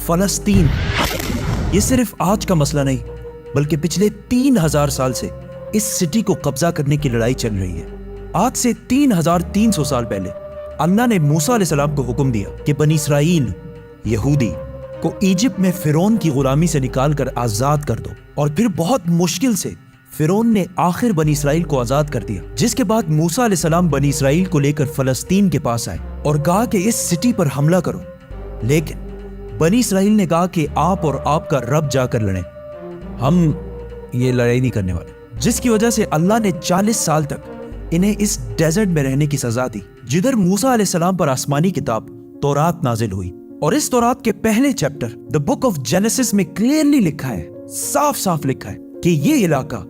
فلسطین، یہ صرف آج کا مسئلہ نہیں بلکہ پچھلے 3000 سال سے اس سٹی کو قبضہ کرنے کی لڑائی چل رہی ہے۔ آج سے 3300 سال پہلے اللہ نے موسیٰ علیہ السلام کو حکم دیا کہ بنی اسرائیل یہودی کو ایجپٹ میں فرعون کی غلامی سے نکال کر آزاد کر دو، اور پھر بہت مشکل سے فرعون نے آخر بنی اسرائیل کو آزاد کر دیا، جس کے بعد موسیٰ علیہ السلام بنی اسرائیل کو لے کر فلسطین کے پاس آئے اور کہا کہ اس سٹی پر حملہ کرو، لیکن بنی اسرائیل نے کہا کہ آپ اور آپ کا رب جا کر لڑیں، ہم یہ لڑائی نہیں کرنے والے، جس کی وجہ سے اللہ نے 40 سال تک انہیں اس ڈیزرٹ میں رہنے کی سزا دی، جدھر موسیٰ علیہ السلام پر آسمانی کتاب تورات نازل ہوئی۔ اور اس تورات کے پہلے chapter the book of Genesis میں کلیئرلی لکھا ہے، صاف صاف لکھا ہے کہ یہ علاقہ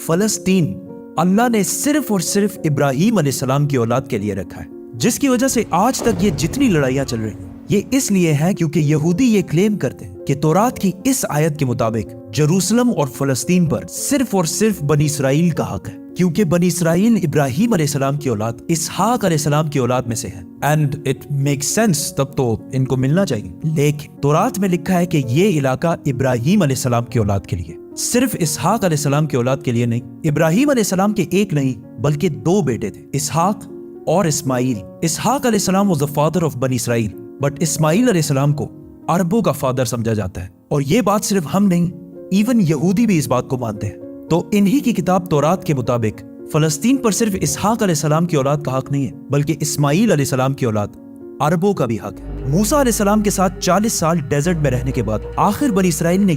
فلسطین اللہ نے صرف اور صرف ابراہیم علیہ السلام کی اولاد کے لیے رکھا ہے، جس کی وجہ سے آج تک یہ جتنی لڑائیاں چل رہی ہیں یہ اس لیے ہے کیونکہ یہودی یہ کلیم کرتے ہیں کہ تورات کی اس آیت کے مطابق جروسلم اور فلسطین پر صرف اور صرف بنی اسرائیل کا حق ہے، کیونکہ بنی اسرائیل ابراہیم علیہ السلام کی اولاد اسحاق علیہ السلام کی اولاد میں سے ہے، اینڈ اٹ میک سینس، تب تو ان کو ملنا چاہیے۔ لیکن تورات میں لکھا ہے کہ یہ علاقہ ابراہیم علیہ السلام کی اولاد کے لیے، صرف اسحاق علیہ السلام کی اولاد کے لیے نہیں۔ ابراہیم علیہ السلام کے ایک نہیں بلکہ 2 بیٹے تھے، اسحاق اور اسماعیل۔ اسحاق علیہ السلام was the father of بنی اسرائیل، بٹ اسماعیل علیہ السلام کو عربوں کا فادر سمجھا جاتا ہے، اور یہ بات صرف ہم نہیں، ایون یہودی بھی اس بات کو مانتے ہیں۔ تو انہی کی کتاب تورات کے مطابق فلسطین پر صرف اسحاق علیہ السلام کی اولاد کا حق نہیں ہے بلکہ اسماعیل علیہ السلام کی اولاد عربوں کا بھی حق ہے۔ موسیٰ علیہ السلام کے ساتھ 40 سال ڈیزرٹ میں رہنے کے بعد آخر بنی اسرائیل نے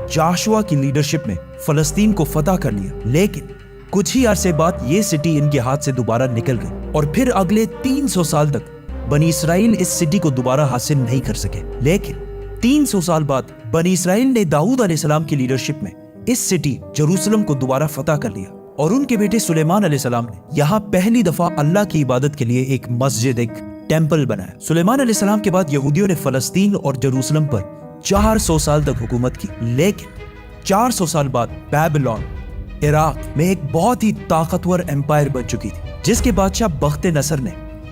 جاشوا کی لیڈرشپ میں فلسطین کو فتح کر لیا، لیکن کچھ ہی عرصے بعد یہ سٹی ان کے ہاتھ سے دوبارہ نکل گئی، اور پھر اگلے 300 سال تک بنی اسرائیل اس سٹی کو دوبارہ حاصل نہیں کر سکے۔ لیکن 300 سال بعد بنی اسرائیل نے داؤد علیہ السلام کی لیڈرشپ میں اس سٹی جروسلم کو دوبارہ فتح کر لیا، اور ان کے بیٹے سلیمان علیہ السلام نے یہاں پہلی دفعہ اللہ کی عبادت کے لیے ایک مسجد، ایک ٹیمپل بنایا۔ سلیمان علیہ السلام کے بعد یہودیوں نے فلسطین اور جروسلم پر 400 سال تک حکومت کی، لیکن 400 سال بعد بیبلون عراق میں ایک بہت ہی طاقتور امپائر بن چکی تھی، جس کے بادشاہ بخت نصر نے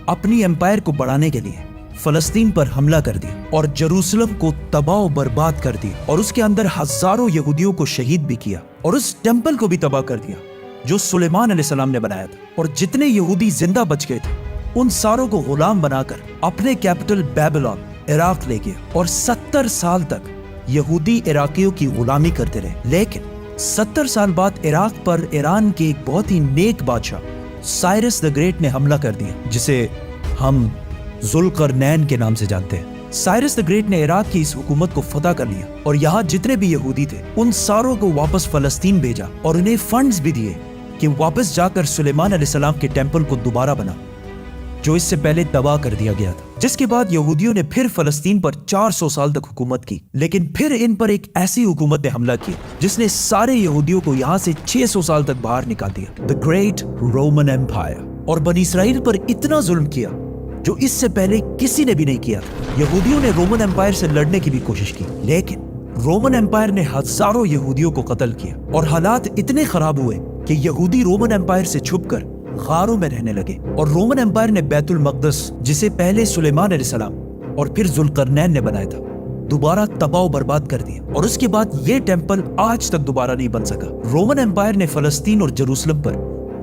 اپنی امپائر کو بڑھانے کے لیے فلسطین پر حملہ کر دیا اور جروسلم کو تباہ و برباد کر دیا، اور اس کے اندر ہزاروں یہودیوں کو شہید بھی کیا، اور اس ٹیمپل کو بھی تباہ کر دیا جو سلیمان علیہ السلام نے بنایا تھا، اور جتنے یہودی زندہ بچ گئے تھے ان ساروں کو غلام بنا کر اپنے کیپٹل بیبلون عراق لے گیا، اور 70 سال تک یہودی عراقیوں کی غلامی کرتے رہے۔ لیکن 70 سال بعد عراق پر ایران کے ایک بہت ہی نیک بادشاہ سائرس دا گریٹ نے حملہ کر دیا، جسے ہم ذوالقرنین کے نام سے جانتے ہیں۔ سائرس دا گریٹ نے عراق کی اس حکومت کو فتح کر لیا، اور یہاں جتنے بھی یہودی تھے ان ساروں کو واپس فلسطین بھیجا، اور انہیں فنڈز بھی دیے کہ واپس جا کر سلیمان علیہ السلام کے ٹیمپل کو دوبارہ بنا جو اس سے پہلے تباہ کر دیا گیا تھا۔ جس کے بعد یہودیوں نے پھر فلسطین پر 400 سال تک حکومت کی، لیکن پھر ان پر ایک ایسی حکومت نے حملہ کیا جس نے سارے یہودیوں کو یہاں سے 600 سال تک باہر نکال دیا، The Great Roman Empire، اور بنی اسرائیل پر اتنا ظلم کیا جو اس سے پہلے کسی نے بھی نہیں کیا تھا۔ یہودیوں نے رومن امپائر سے لڑنے کی بھی کوشش کی، لیکن رومن امپائر نے ہزاروں یہودیوں کو قتل کیا، اور حالات اتنے خراب ہوئے کہ یہودی رومن امپائر سے چھپ کر غاروں میں رہنے لگے، اور رومن امپائر نے بیت المقدس، جسے پہلے سلیمان علیہ السلام اور پھر ذوالقرنین نے بنایا تھا، دوبارہ تباہ و برباد کر دیا، اور اس کے بعد یہ ٹیمپل آج تک دوبارہ نہیں بن سکا۔ رومن امپائر نے فلسطین اور جروسلم پر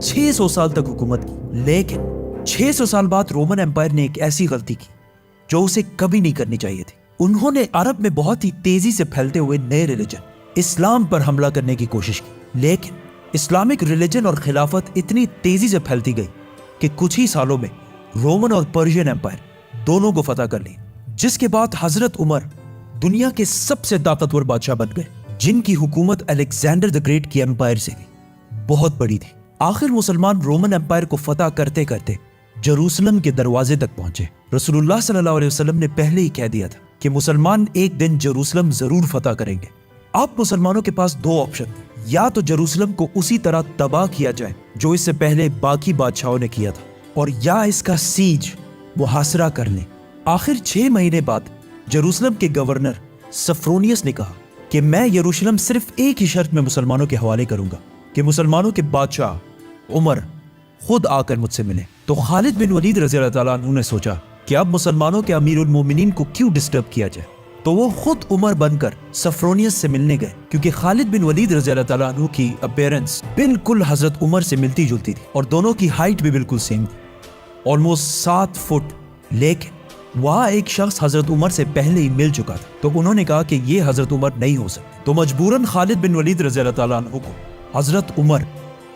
600 سال تک حکومت کی، لیکن 600 سال بعد رومن امپائر نے ایک ایسی غلطی کی جو اسے کبھی نہیں کرنی چاہیے تھی۔ انہوں نے عرب میں بہت ہی تیزی سے پھیلتے ہوئے نئے ریلیجن اسلام پر حملہ کرنے کی کوشش کی، لیکن اسلامک ریلیجن اور خلافت اتنی تیزی سے پھیلتی گئی کہ کچھ ہی سالوں میں رومن اور پرشین امپائر دونوں کو فتح کر لیا، جس کے بعد حضرت عمر دنیا کے سب سے طاقتور بادشاہ بن گئے، جن کی حکومت الیگزینڈر دی گریٹ کی امپائر سے بھی بہت بڑی تھی۔ آخر مسلمان رومن امپائر کو فتح کرتے کرتے جروسلم کے دروازے تک پہنچے۔ رسول اللہ صلی اللہ علیہ وسلم نے پہلے ہی کہہ دیا تھا کہ مسلمان ایک دن جروسلم ضرور فتح کریں گے۔ اب مسلمانوں کے پاس 2 آپشن تھے، یا تو جروسلم کو اسی طرح تباہ کیا جائے جو اس سے پہلے باقی بادشاہوں نے کیا تھا، اور یا اس کا سیج محاصرہ کر لیں۔ آخر 6 مہینے بعد جروسلم کے گورنر سفرونیس نے کہا کہ میں یروشلم صرف ایک ہی شرط میں مسلمانوں کے حوالے کروں گا کہ مسلمانوں کے بادشاہ عمر خود آ کر مجھ سے ملے۔ تو خالد بن ولید رضی اللہ تعالیٰ عنہ نے سوچا کہ اب مسلمانوں کے امیر المومنین کو کیوں ڈسٹرب کیا جائے، تو وہ خود عمر بن کر سفرونیس سے ملنے گئے، کیونکہ خالد بن ولید رضی اللہ تعالیٰ عنہ کی اپیرنس بالکل حضرت عمر سے ملتی جلتی تھی اور دونوں کی ہائٹ بھی بالکل سیم تھی، آلموسٹ 7 فٹ۔ لیکن وہاں ایک شخص حضرت عمر سے پہلے ہی مل چکا تھا، تو انہوں نے کہا کہ یہ حضرت عمر نہیں ہو سکتے، تو مجبوراً خالد بن ولید رضی اللہ تعالیٰ عنہ کو حضرت عمر،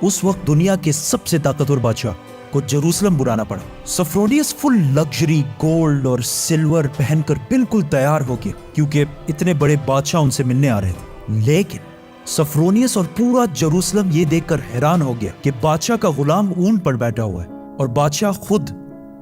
اس وقت دنیا کے سب سے طاقتور بادشاہ، کو جروسلم بلانا پڑا۔ سفرونیس فل لگژری گولڈ اور سلور پہن کر بالکل تیار ہو گیا، کیونکہ اتنے بڑے بادشاہ ان سے ملنے آ رہے تھے۔ لیکن سفرونیس اور پورا جروسلم یہ دیکھ کر حیران ہو گیا کہ بادشاہ کا غلام اونٹ پر بیٹھا ہوا ہے اور بادشاہ خود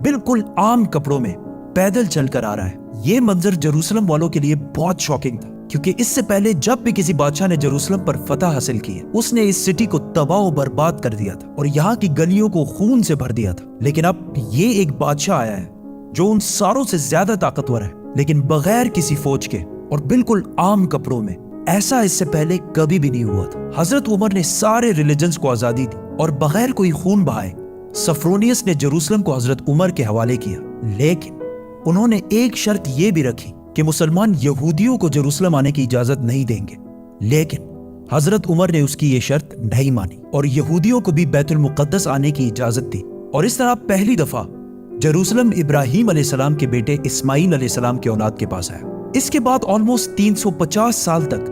بالکل عام کپڑوں میں پیدل چل کر آ رہا ہے۔ یہ منظر جروسلم والوں کے لیے بہت شاکنگ تھا، کیونکہ اس سے پہلے جب بھی کسی بادشاہ نے جروسلم پر فتح حاصل کی ہے، اس نے اس سٹی کو تباہ و برباد کر دیا تھا اور یہاں کی گلیوں کو خون سے بھر دیا تھا۔ لیکن اب یہ ایک بادشاہ آیا ہے جو ان ساروں سے زیادہ طاقتور ہے، لیکن بغیر کسی فوج کے اور بالکل عام کپڑوں میں۔ ایسا اس سے پہلے کبھی بھی نہیں ہوا تھا۔ حضرت عمر نے سارے ریلیجنز کو آزادی دی اور بغیر کوئی خون بہائے سفرونیس نے جروسلم کو حضرت عمر کے حوالے کیا، لیکن انہوں نے ایک شرط یہ بھی رکھی کہ مسلمان یہودیوں کو جروسلم آنے کی اجازت نہیں دیں گے۔ لیکن حضرت عمر نے اس کی یہ شرط نہیں مانی اور یہودیوں کو بھی بیت المقدس آنے کی اجازت دی، اور اس طرح پہلی دفعہ جروسلم ابراہیم علیہ السلام کے بیٹے اسماعیل علیہ السلام کے اولاد کے پاس آیا۔ اس کے بعد آلموسٹ 350 سال تک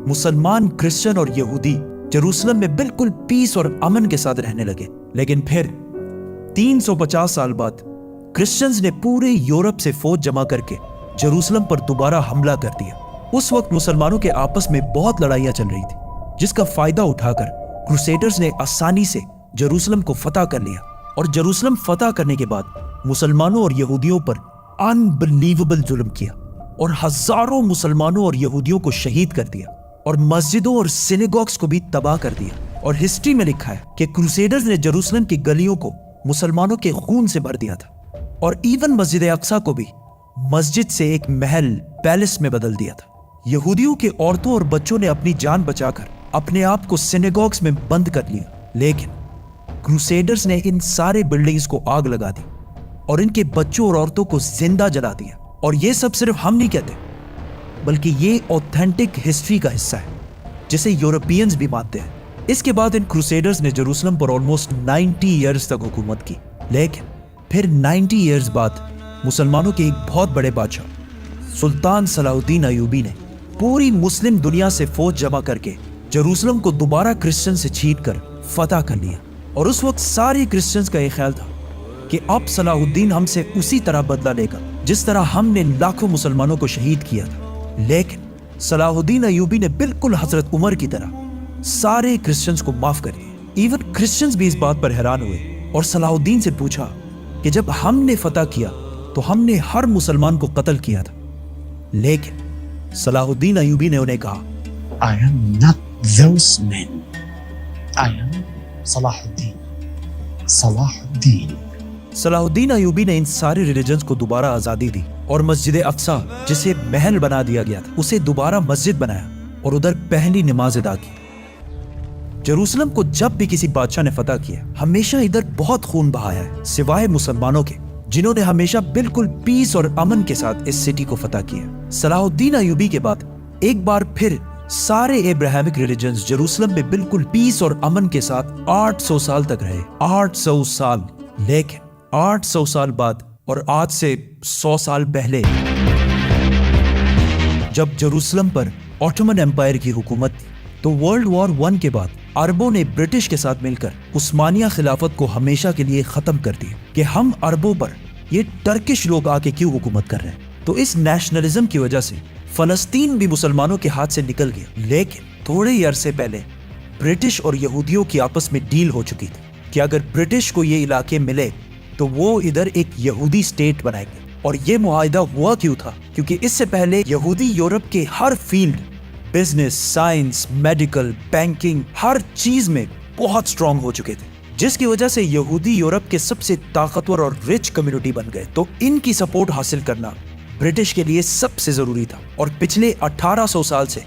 مسلمان، کرسچن اور یہودی جروسلم میں بالکل پیس اور امن کے ساتھ رہنے لگے۔ لیکن پھر 350 سال بعد کرسچنز نے پورے یورپ سے فوج جمع کر کے جروسلم پر دوبارہ حملہ کر دیا۔ اس وقت مسلمانوں کے آپس میں بہت لڑائیاں چل رہی تھی، جس کا فائدہ اٹھا کر کروسیڈرز نے آسانی سے جروسلم کو فتح کر لیا، اور جروسلم فتح کرنے کے بعد مسلمانوں اور یہودیوں پر انبلیویبل ظلم کیا اور ہزاروں مسلمانوں اور یہودیوں کو شہید کر دیا اور مسجدوں اور سینیگوگز کو بھی تباہ کر دیا۔ اور ہسٹری میں لکھا ہے کہ کروسیڈرز نے جروسلم کی گلیوں کو مسلمانوں کے خون سے بھر دیا تھا، اور ایون مسجد اقصی کو بھی مسجد سے ایک محل، پیلس میں بدل دیا تھا۔ یہودیوں کے عورتوں اور بچوں نے اپنی جان بچا کر اپنے آپ کو سینیگوگز میں بند کر لیا، لیکن کروسیڈرز نے ان سارے بلڈنگز کو آگ لگا دی اور ان کے بچوں اور عورتوں کو زندہ جلا دیا۔ اور یہ سب صرف ہم نہیں کہتے، بلکہ یہ اوتھینٹک ہسٹری کا حصہ ہے جسے یورپینز بھی مانتے ہیں۔ اس کے بعد ان کروسیڈرز نے جروسلم پر آلموسٹ 90 ایئرز تک حکومت کی، لیکن پھر 90 ایئرز بعد مسلمانوں کے ایک بہت بڑے بادشاہ سلطان صلاح الدین ایوبی نے پوری مسلم دنیا سے فوج جمع کر کے جروسلم کو دوبارہ کرسچن سے چھین کر فتح کر لیا۔ اور اس وقت سارے کرسچنز کا یہ خیال تھا کہ اب صلاح الدین ہم سے اسی طرح بدلہ لے گا جس طرح ہم نے لاکھوں مسلمانوں کو شہید کیا تھا۔ لیکن صلاح الدین ایوبی نے بالکل حضرت عمر کی طرح سارے کرسچنز کو معاف کر دیا۔ ایون کرسچنز بھی اس بات پر حیران ہوئے اور صلاح الدین سے پوچھا کہ جب ہم نے فتح کیا تو ہم نے ہر مسلمان کو قتل کیا تھا، لیکن صلاح الدین ایوبی نے انہیں کہا I am not those men. I am صلاح الدین۔ صلاح الدین صلاح الدین ایوبی نے ان سارے ریلیجنز کو دوبارہ آزادی دی اور مسجد اقصی جسے محل بنا دیا گیا تھا اسے دوبارہ مسجد بنایا اور ادھر پہلی نماز ادا کی۔ جروسلم کو جب بھی کسی بادشاہ نے فتح کیا ہمیشہ ادھر بہت خون بہایا ہے، سوائے مسلمانوں کے جنہوں نے ہمیشہ بالکل پیس اور امن کے ساتھ اس سٹی کو فتح کیا۔ صلاح الدین ایوبی کے بعد ایک بار پھر سارے ابراہیمک ریلیجنز جروسلم میں بالکل پیس اور امن کے ساتھ 800 سال تک رہے۔ 800 سال۔ لیکن 800 سال بعد اور آج سے 100 سال پہلے جب جروسلم پر آٹومن ایمپائر کی حکومت تھی تو ورلڈ وار 1 کے بعد عربوں نے برٹش کے ساتھ مل کر عثمانیہ خلافت کو ہمیشہ کے لیے ختم کر دیا کہ ہم عربوں پر یہ ٹرکش لوگ آ کے کیوں حکومت کر رہے ہیں۔ تو اس نیشنلزم کی وجہ سے فلسطین بھی مسلمانوں کے ہاتھ سے نکل گیا۔ لیکن تھوڑے ہی عرصے پہلے برٹش اور یہودیوں کی آپس میں ڈیل ہو چکی تھی کہ اگر برٹش کو یہ علاقے ملے تو وہ ادھر ایک یہودی سٹیٹ بنائیں گے۔ اور یہ معاہدہ ہوا کیوں تھا؟ کیونکہ اس سے پہلے یہودی یورپ کے ہر field, business, science, medical, banking, ہر چیز میں بہت سٹرونگ ہو چکے تھے، جس کی وجہ سے یہودی یورپ کے سب سے طاقتور اور رچ کمیونٹی بن گئے۔ تو ان کی سپورٹ حاصل کرنا برٹش کے لیے سب سے ضروری تھا، اور پچھلے 1800 سال سے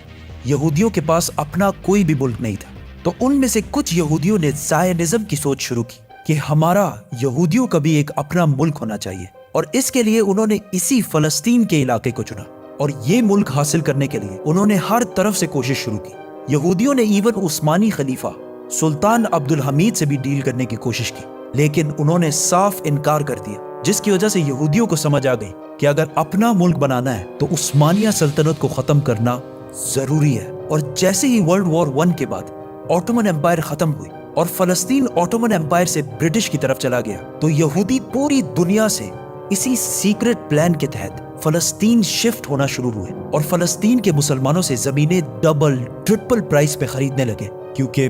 یہودیوں کے پاس اپنا کوئی بھی ملک نہیں تھا۔ تو ان میں سے کچھ یہودیوں نے زائنزم کی سوچ شروع کی کہ ہمارا یہودیوں کا بھی ایک اپنا ملک ہونا چاہیے، اور اس کے لیے انہوں نے اسی فلسطین کے علاقے کو چنا۔ اور یہ ملک حاصل کرنے کے لیے انہوں نے ہر طرف سے کوشش شروع کی۔ یہودیوں نے ایون عثمانی خلیفہ سلطان عبدالحمید سے بھی ڈیل کرنے کی کوشش کی، لیکن انہوں نے صاف انکار کر دیا، جس کی وجہ سے یہودیوں کو سمجھ آ گئی کہ اگر اپنا ملک بنانا ہے تو عثمانیہ سلطنت کو ختم کرنا ضروری ہے۔ اور جیسے ہی ورلڈ وار 1 کے بعد آٹومن امپائر ختم ہوئی اور فلسطین آٹومن امپائر سے برٹش کی طرف چلا گیا، تو یہودی پوری دنیا سے اسی سیکرٹ پلان کے تحت فلسطین شفٹ ہونا شروع ہوئے اور فلسطین کے مسلمانوں سے زمینیں ڈبل ٹرپل پرائس پہ خریدنے لگے، کیونکہ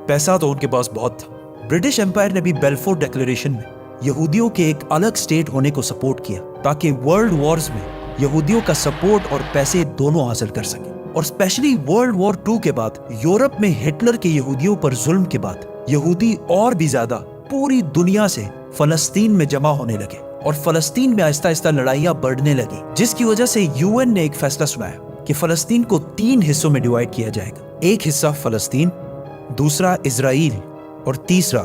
پیسہ تو ان کے پاس بہت تھا۔ برٹش امپائر نے بھی بیلفور ڈیکلریشن میں یہودیوں کے ایک الگ سٹیٹ ہونے کو سپورٹ کیا تاکہ ورلڈ وارز میں یہودیوں کا سپورٹ اور پیسے دونوں حاصل کر سکیں۔ اور اسپیشلی ورلڈ وار 2 کے بعد یورپ میں ہٹلر کے یہودیوں پر ظلم کے بعد یہودی اور بھی زیادہ پوری دنیا سے فلسطین میں جمع ہونے لگے اور فلسطین میں آہستہ آہستہ لڑائیاں بڑھنے لگی، جس کی وجہ سے UN نے ایک فیصلہ سنایا کہ فلسطین کو 3 حصوں میں ڈیوائیڈ کیا جائے گا، ایک حصہ فلسطین، دوسرا اسرائیل اور تیسرا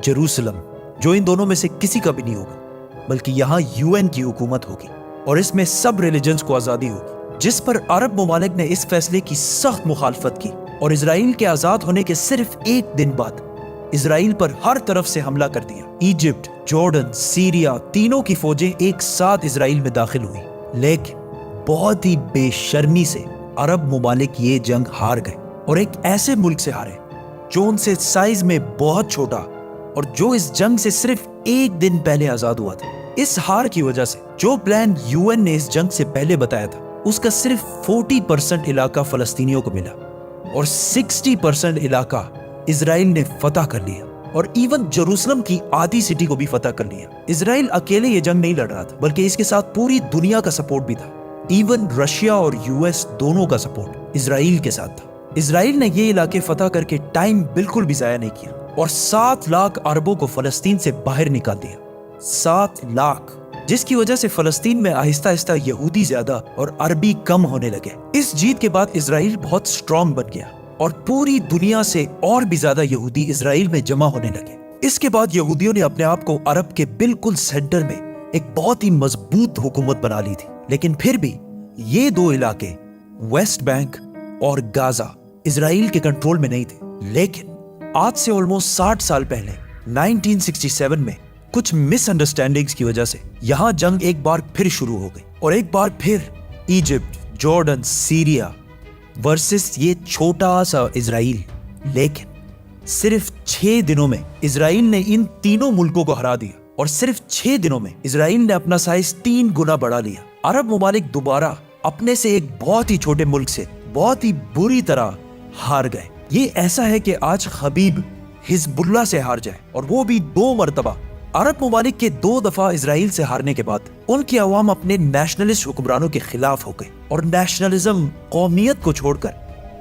جیروسلم، جو ان دونوں میں سے کسی کا بھی نہیں ہوگا، بلکہ یہاں UN کی حکومت ہوگی اور اس میں سب ریلیجنز کو آزادی ہوگی، جس پر عرب ممالک نے اس فیصلے کی سخت مخالفت کی اور اسرائیل کے آزاد ہونے کے صرف 1 دن بعد اسرائیل پر ہر طرف سے حملہ کر دیا۔ ایجپٹ، جارڈن، سیریا، تینوں کی فوجیں ایک ساتھ اسرائیل میں داخل ہوئی، لیکن بہت ہی بے شرمی سے عرب ممالک یہ جنگ ہار گئے اور ایک ایسے ملک سے ہارے جو ان سے سائز میں بہت چھوٹا اور جو اس جنگ سے صرف 1 دن پہلے آزاد ہوا تھا۔ اس ہار کی وجہ سے جو پلان UN نے اس جنگ سے پہلے بتایا تھا، اس کا صرف 40% علاقہ فلسطینیوں کو ملا اور 60% علاقہ اسرائیل نے فتح کر لیا اور ایون جیروسلم کی آدھی سٹی کو بھی فتح کر لیا۔ اسرائیل اکیلے یہ جنگ نہیں لڑ رہا تھا، بلکہ اس کے ساتھ پوری دنیا کا سپورٹ بھی تھا۔ ایون رشیا اور US دونوں کا سپورٹ اسرائیل کے ساتھ تھا۔ اسرائیل نے یہ علاقے فتح کر کے ٹائم بالکل بھی ضائع نہیں کیا اور 7 لاکھ عربوں کو فلسطین سے باہر نکال دیا۔ 7 لاکھ، جس کی وجہ سے فلسطین میں آہستہ آہستہ یہودی زیادہ اور عربی کم ہونے لگے۔ اس جیت کے بعد اسرائیل بہت سٹرونگ بن گیا اور پوری دنیا سے اور بھی زیادہ یہودی اسرائیل میں جمع ہونے لگے۔ اس کے بعد یہودیوں نے اپنے آپ کو عرب کے بالکل سینٹر میں ایک بہت ہی مضبوط حکومت بنا لی تھی، لیکن پھر بھی یہ 2 علاقے ویسٹ بینک اور غازہ اسرائیل کے کنٹرول میں نہیں تھے۔ لیکن آج سے آلموسٹ 60 سال پہلے 1967 میں کچھ مس انڈرسٹینڈنگز کی وجہ سے یہاں جنگ ایک بار پھر شروع ہو گئی اور ایک بار پھر ایجپٹ، جارڈن، سیریا ورسس یہ چھوٹا سا اسرائیل۔ لیکن صرف 6 دنوں میں اسرائیل نے ان تینوں ملکوں کو ہرا دیا اور صرف 6 دنوں میں اسرائیل نے اپنا سائز 3 گنا بڑھا لیا۔ عرب ممالک دوبارہ اپنے سے ایک بہت ہی چھوٹے ملک سے بہت ہی بری طرح ہار گئے۔ یہ ایسا ہے کہ آج خبیب حزب اللہ سے ہار جائے، اور وہ بھی 2 مرتبہ۔ عرب ممالک کے 2 دفعہ اسرائیل سے ہارنے کے بعد ان کی عوام اپنے نیشنلسٹ حکمرانوں کے خلاف ہو گئے اور نیشنلزم، قومیت کو چھوڑ کر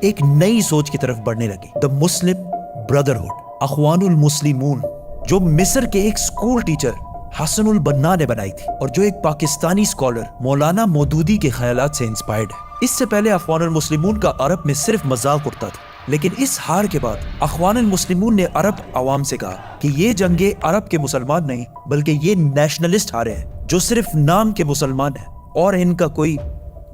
ایک نئی سوچ کی طرف بڑھنے لگی۔ دا مسلم بردرہڈ، اخوان المسلمون، جو مصر کے ایک سکول ٹیچر حسن البنا نے بنائی تھی اور جو ایک پاکستانی اسکالر مولانا مودودی کے خیالات سے انسپائرڈ ہے۔ اس سے پہلے اخوان المسلمون کا عرب میں صرف مذاق اڑتا تھا، لیکن اس ہار کے بعد اخوان المسلمون نے عرب عوام سے کہا کہ یہ جنگیں عرب کے مسلمان نہیں بلکہ یہ نیشنلسٹ ہارے ہیں جو صرف نام کے مسلمان ہیں اور ان کا کوئی،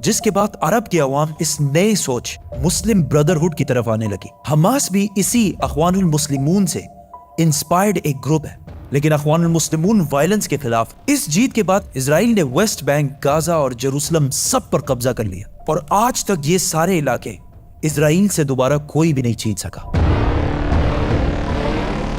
جس کے بعد عرب کی عوام اس نئے سوچ مسلم بردرہڈ کی طرف آنے لگی۔ حماس بھی اسی اخوان المسلمون سے انسپائرڈ ایک گروپ ہے، لیکن اخوان المسلمون وائلنس کے خلاف۔ اس جیت کے بعد اسرائیل نے ویسٹ بینک، غازہ اور جیروسلم سب پر قبضہ کر لیا اور آج تک یہ سارے علاقے اسرائیل سے دوبارہ کوئی بھی نہیں چھین سکا۔